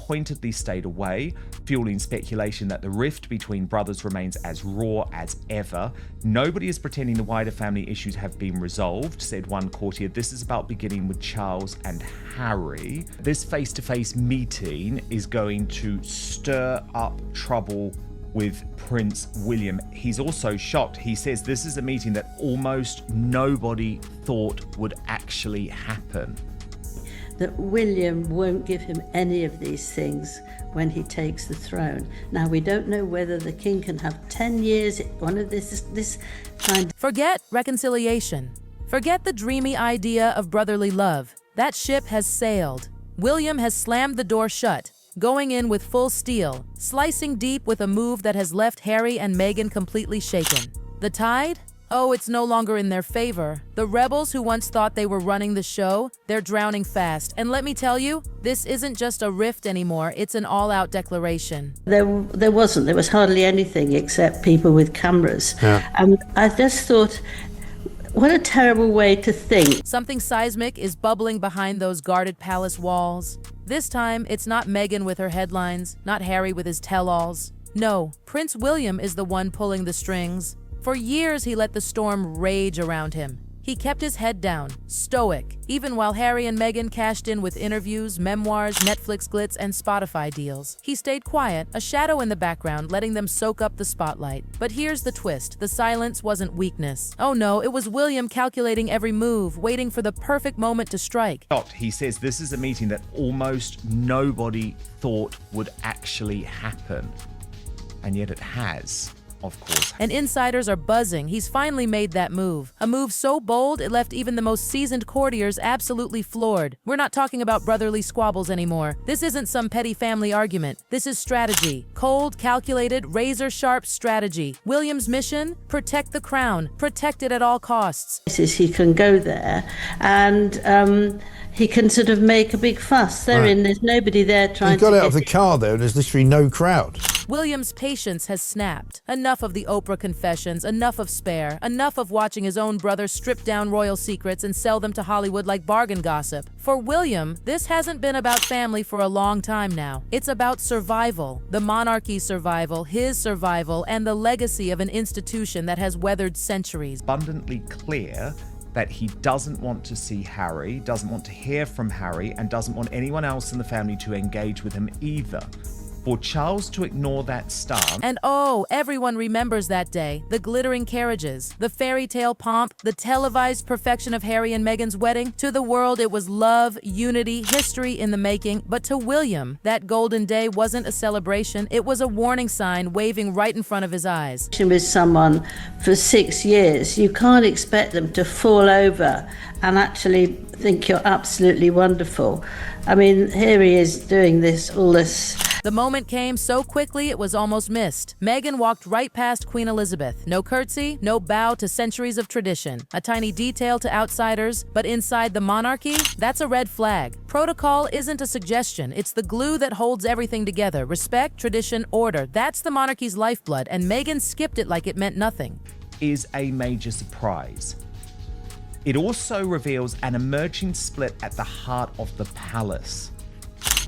pointedly stayed away, fueling speculation that the rift between brothers remains as raw as ever. Nobody is pretending the wider family issues have been resolved, said one courtier. This is about beginning with Charles and Harry. This face-to-face meeting is going to stir up trouble with Prince William. He's also shocked. He says this is a meeting that almost nobody thought would actually happen. That William won't give him any of these things when he takes the throne. Now, we don't know whether the king can have 10 years, one of this kind. Forget reconciliation. Forget the dreamy idea of brotherly love. That ship has sailed. William has slammed the door shut, going in with full steel, slicing deep with a move that has left Harry and Meghan completely shaken. The tide? Oh, it's no longer in their favor. The rebels who once thought they were running the show, they're drowning fast. And let me tell you, this isn't just a rift anymore, it's an all-out declaration. There was hardly anything except people with cameras. Yeah. And I just thought, what a terrible way to think. Something seismic is bubbling behind those guarded palace walls. This time, it's not Meghan with her headlines, not Harry with his tell-alls. No, Prince William is the one pulling the strings. For years, he let the storm rage around him. He kept his head down, stoic, even while Harry and Meghan cashed in with interviews, memoirs, Netflix glitz, and Spotify deals. He stayed quiet, a shadow in the background, letting them soak up the spotlight. But here's the twist. The silence wasn't weakness. Oh no, it was William calculating every move, waiting for the perfect moment to strike. He says this is a meeting that almost nobody thought would actually happen. And yet it has. Of course. And insiders are buzzing. He's finally made that move. A move so bold, it left even the most seasoned courtiers absolutely floored. We're not talking about brotherly squabbles anymore. This isn't some petty family argument. This is strategy. Cold, calculated, razor-sharp strategy. William's mission? Protect the crown. Protect it at all costs. He can go there and he can sort of make a big fuss. There's nobody there trying to... He got out of the car there and there's literally no crowd. William's patience has snapped. Enough of the Oprah confessions, enough of Spare, enough of watching his own brother strip down royal secrets and sell them to Hollywood like bargain gossip. For William, this hasn't been about family for a long time now. It's about survival, the monarchy's survival, his survival, and the legacy of an institution that has weathered centuries. Abundantly clear that he doesn't want to see Harry, doesn't want to hear from Harry, and doesn't want anyone else in the family to engage with him either. For Charles to ignore that stance. And oh, everyone remembers that day. The glittering carriages, the fairy tale pomp, the televised perfection of Harry and Meghan's wedding. To the world, it was love, unity, history in the making. But to William, that golden day wasn't a celebration. It was a warning sign waving right in front of his eyes. With someone for 6 years, you can't expect them to fall over and actually think you're absolutely wonderful. I mean, here he is doing all this. The moment came so quickly it was almost missed. Meghan walked right past Queen Elizabeth. No curtsy, no bow to centuries of tradition. A tiny detail to outsiders, but inside the monarchy, that's a red flag. Protocol isn't a suggestion, it's the glue that holds everything together. Respect, tradition, order. That's the monarchy's lifeblood, and Meghan skipped it like it meant nothing. Is a major surprise. It also reveals an emerging split at the heart of the palace.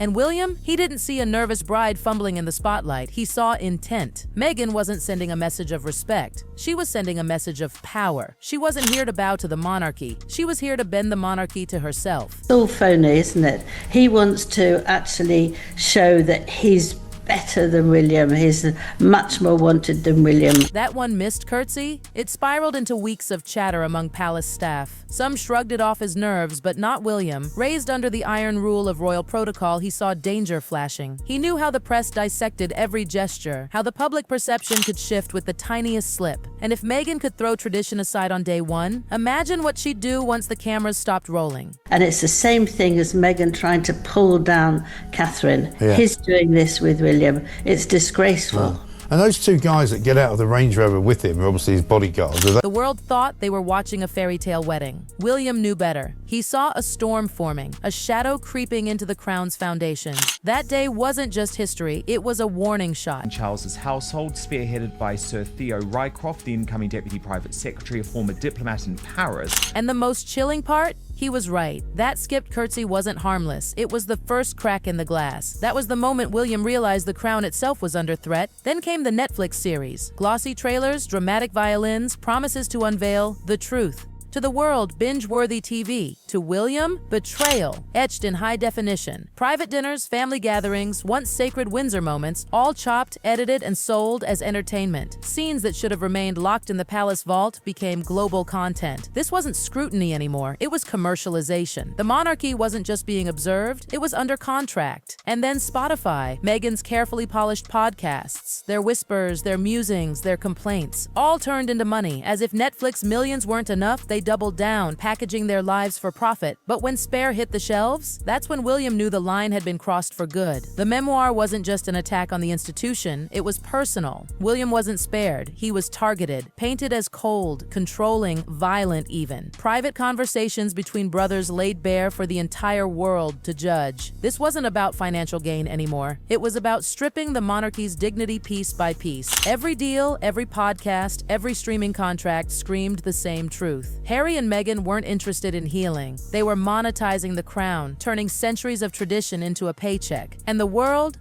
And William, he didn't see a nervous bride fumbling in the spotlight. He saw intent. Meghan wasn't sending a message of respect. She was sending a message of power. She wasn't here to bow to the monarchy. She was here to bend the monarchy to herself. It's all phony, isn't it? He wants to actually show that he's better than William. He's much more wanted than William. That one missed curtsy? It spiraled into weeks of chatter among palace staff. Some shrugged it off his nerves, but not William. Raised under the iron rule of royal protocol, he saw danger flashing. He knew how the press dissected every gesture, how the public perception could shift with the tiniest slip. And if Meghan could throw tradition aside on day one, imagine what she'd do once the cameras stopped rolling. And it's the same thing as Meghan trying to pull down Catherine. Yeah. He's doing this with William. It's disgraceful. Oh. And those two guys that get out of the Range Rover with him are obviously his bodyguards. The world thought they were watching a fairy tale wedding. William knew better. He saw a storm forming, a shadow creeping into the crown's foundations. That day wasn't just history, it was a warning shot. Charles's household, spearheaded by Sir Theo Rycroft, the incoming Deputy Private Secretary, a former diplomat in Paris. And the most chilling part? He was right. That skipped curtsy wasn't harmless. It was the first crack in the glass. That was the moment William realized the crown itself was under threat. Then came the Netflix series. Glossy trailers, dramatic violins, promises to unveil the truth. To the world, binge-worthy TV. To William, betrayal, etched in high definition. Private dinners, family gatherings, once sacred Windsor moments, all chopped, edited, and sold as entertainment. Scenes that should have remained locked in the palace vault became global content. This wasn't scrutiny anymore, it was commercialization. The monarchy wasn't just being observed, it was under contract. And then Spotify, Meghan's carefully polished podcasts, their whispers, their musings, their complaints, all turned into money. As if Netflix millions weren't enough, they doubled down, packaging their lives for profit. But when Spare hit the shelves, that's when William knew the line had been crossed for good. The memoir wasn't just an attack on the institution, it was personal. William wasn't spared, he was targeted, painted as cold, controlling, violent even. Private conversations between brothers laid bare for the entire world to judge. This wasn't about financial gain anymore. It was about stripping the monarchy's dignity piece by piece. Every deal, every podcast, every streaming contract screamed the same truth. Harry and Meghan weren't interested in healing. They were monetizing the crown, turning centuries of tradition into a paycheck. And the world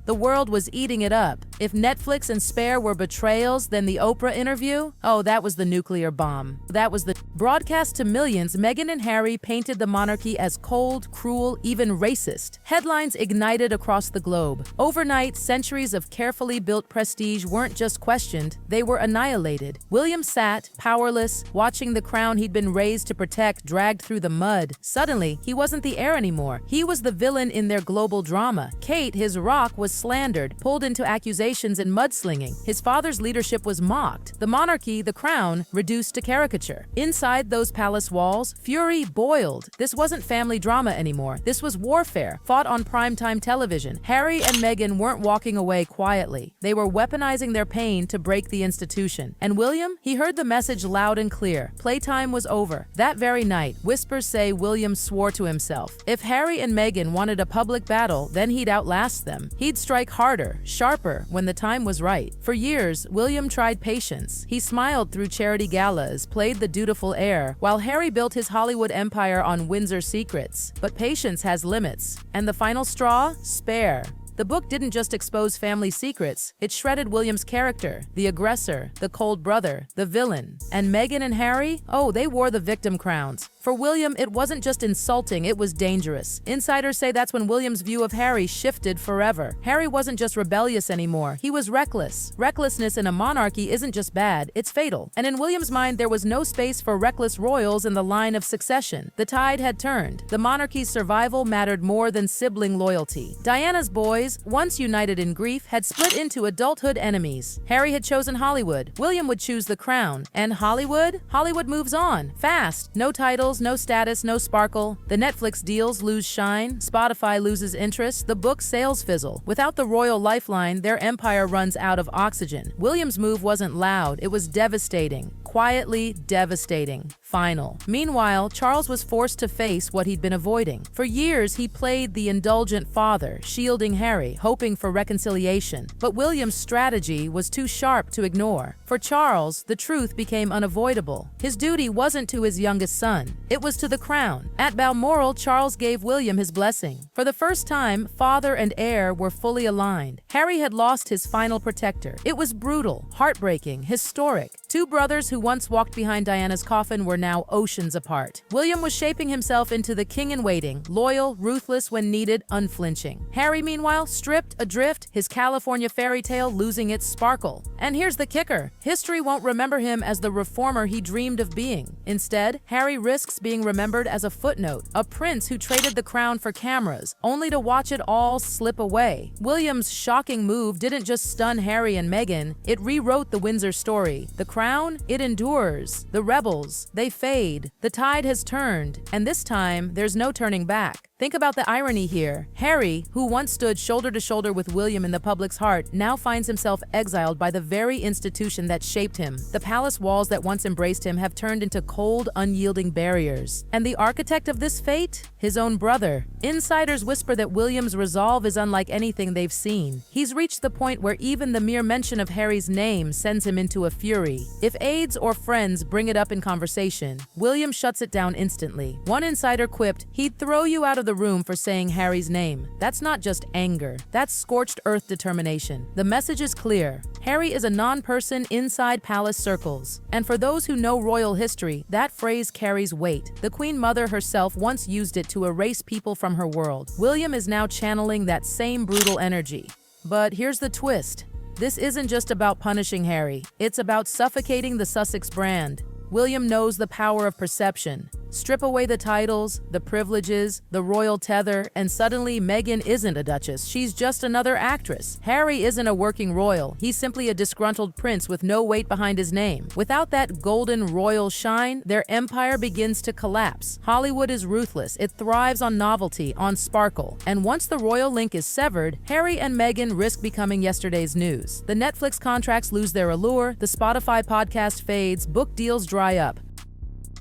was eating it up. If Netflix and Spare were betrayals, then the Oprah interview? Oh, that was the nuclear bomb. That was the broadcast to millions. Meghan and Harry painted the monarchy as cold, cruel, even racist. Headlines ignited across the globe. Overnight, centuries of carefully built prestige weren't just questioned, they were annihilated. William sat, powerless, watching the crown he'd been raised to protect dragged through the mud. Suddenly, he wasn't the heir anymore. He was the villain in their global drama. Kate, his rock, was slandered, pulled into accusations and mudslinging. His father's leadership was mocked. The monarchy, the crown, reduced to caricature. Inside those palace walls, fury boiled. This wasn't family drama anymore. This was warfare, fought on primetime television. Harry and Meghan weren't walking away quietly. They were weaponizing their pain to break the institution. And William, he heard the message loud and clear. Playtime was over. That very night, whispers say William swore to himself. If Harry and Meghan wanted a public battle, then he'd outlast them. He'd strike harder, sharper, when the time was right. For years, William tried patience. He smiled through charity galas, played the dutiful heir, while Harry built his Hollywood empire on Windsor secrets. But patience has limits. And the final straw? Spare. The book didn't just expose family secrets, it shredded William's character, the aggressor, the cold brother, the villain. And Meghan and Harry? Oh, they wore the victim crowns. For William, it wasn't just insulting, it was dangerous. Insiders say that's when William's view of Harry shifted forever. Harry wasn't just rebellious anymore, he was reckless. Recklessness in a monarchy isn't just bad, it's fatal. And in William's mind, there was no space for reckless royals in the line of succession. The tide had turned. The monarchy's survival mattered more than sibling loyalty. Diana's boys, once united in grief, had split into adulthood enemies. Harry had chosen Hollywood. William would choose the crown. And Hollywood? Hollywood moves on. Fast. No titles, no status, no sparkle. The Netflix deals lose shine. Spotify loses interest. The book sales fizzle. Without the royal lifeline, their empire runs out of oxygen. William's move wasn't loud. It was devastating. Quietly devastating. Final. Meanwhile, Charles was forced to face what he'd been avoiding. For years, he played the indulgent father, shielding Harry, hoping for reconciliation. But William's strategy was too sharp to ignore. For Charles, the truth became unavoidable. His duty wasn't to his youngest son. It was to the crown. At Balmoral, Charles gave William his blessing. For the first time, father and heir were fully aligned. Harry had lost his final protector. It was brutal, heartbreaking, historic. Two brothers who once walked behind Diana's coffin were now oceans apart. William was shaping himself into the king-in-waiting, loyal, ruthless when needed, unflinching. Harry, meanwhile, stripped, adrift, his California fairy tale losing its sparkle. And here's the kicker. History won't remember him as the reformer he dreamed of being. Instead, Harry risks being remembered as a footnote, a prince who traded the crown for cameras, only to watch it all slip away. William's shocking move didn't just stun Harry and Meghan, it rewrote the Windsor story. The crown, it endures. The rebels, they fade. The tide has turned, and this time, there's no turning back. Think about the irony here. Harry, who once stood shoulder to shoulder with William in the public's heart, now finds himself exiled by the very institution that shaped him. The palace walls that once embraced him have turned into cold, unyielding barriers. And the architect of this fate? His own brother. Insiders whisper that William's resolve is unlike anything they've seen. He's reached the point where even the mere mention of Harry's name sends him into a fury. If aides or friends bring it up in conversation, William shuts it down instantly. One insider quipped, "He'd throw you out of the room for saying Harry's name." That's not just anger, that's scorched earth determination. The message is clear. Harry is a non-person inside palace circles. And for those who know royal history, that phrase carries weight. The Queen Mother herself once used it to erase people from her world. William is now channeling that same brutal energy. But here's the twist. This isn't just about punishing Harry. It's about suffocating the Sussex brand. William knows the power of perception. Strip away the titles, the privileges, the royal tether, and suddenly Meghan isn't a duchess. She's just another actress. Harry isn't a working royal. He's simply a disgruntled prince with no weight behind his name. Without that golden royal shine, their empire begins to collapse. Hollywood is ruthless. It thrives on novelty, on sparkle. And once the royal link is severed, Harry and Meghan risk becoming yesterday's news. The Netflix contracts lose their allure, the Spotify podcast fades, book deals dry up.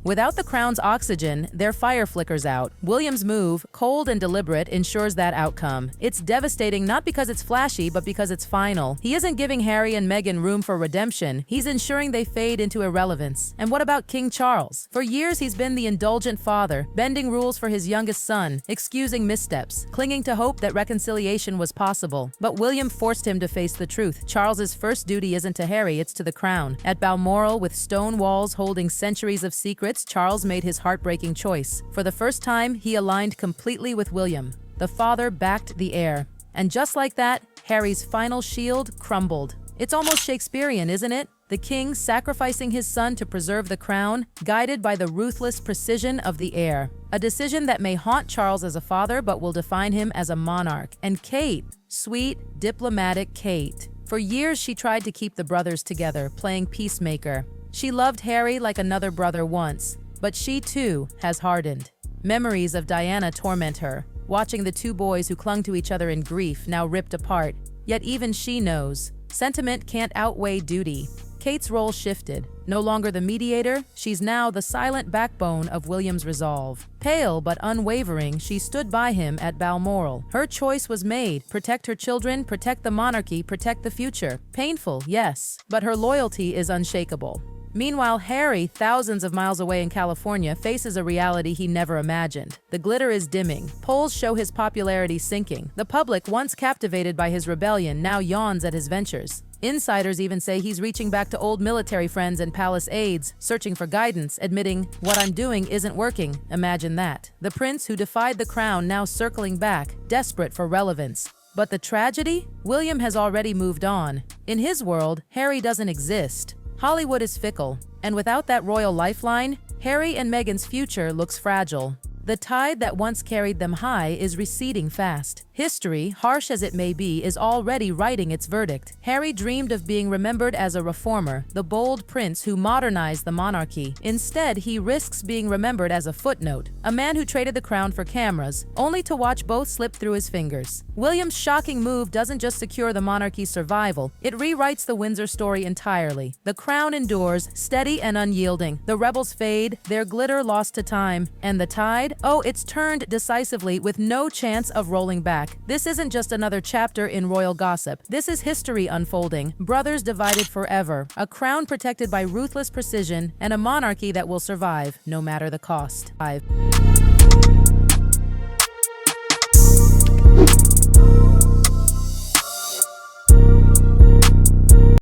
Without the crown's oxygen, their fire flickers out. William's move, cold and deliberate, ensures that outcome. It's devastating not because it's flashy, but because it's final. He isn't giving Harry and Meghan room for redemption. He's ensuring they fade into irrelevance. And what about King Charles? For years, he's been the indulgent father, bending rules for his youngest son, excusing missteps, clinging to hope that reconciliation was possible. But William forced him to face the truth. Charles's first duty isn't to Harry, it's to the crown. At Balmoral, with stone walls holding centuries of secrets, Charles made his heartbreaking choice. For the first time, he aligned completely with William. The father backed the heir. And just like that, Harry's final shield crumbled. It's almost Shakespearean, isn't it? The king sacrificing his son to preserve the crown, guided by the ruthless precision of the heir. A decision that may haunt Charles as a father, but will define him as a monarch. And Kate, sweet, diplomatic Kate. For years, she tried to keep the brothers together, playing peacemaker. She loved Harry like another brother once, but she too has hardened. Memories of Diana torment her, watching the two boys who clung to each other in grief now ripped apart. Yet even she knows, sentiment can't outweigh duty. Kate's role shifted. No longer the mediator, she's now the silent backbone of William's resolve. Pale but unwavering, she stood by him at Balmoral. Her choice was made: protect her children, protect the monarchy, protect the future. Painful, yes, but her loyalty is unshakable. Meanwhile, Harry, thousands of miles away in California, faces a reality he never imagined. The glitter is dimming. Polls show his popularity sinking. The public, once captivated by his rebellion, now yawns at his ventures. Insiders even say he's reaching back to old military friends and palace aides, searching for guidance, admitting, "What I'm doing isn't working." Imagine that. The prince who defied the crown now circling back, desperate for relevance. But the tragedy? William has already moved on. In his world, Harry doesn't exist. Hollywood is fickle, and without that royal lifeline, Harry and Meghan's future looks fragile. The tide that once carried them high is receding fast. History, harsh as it may be, is already writing its verdict. Harry dreamed of being remembered as a reformer, the bold prince who modernized the monarchy. Instead, he risks being remembered as a footnote, a man who traded the crown for cameras, only to watch both slip through his fingers. William's shocking move doesn't just secure the monarchy's survival, it rewrites the Windsor story entirely. The crown endures, steady and unyielding. The rebels fade, their glitter lost to time, and the tide? Oh, it's turned decisively with no chance of rolling back. This isn't just another chapter in royal gossip. This is history unfolding. Brothers divided forever. A crown protected by ruthless precision, and a monarchy that will survive, no matter the cost.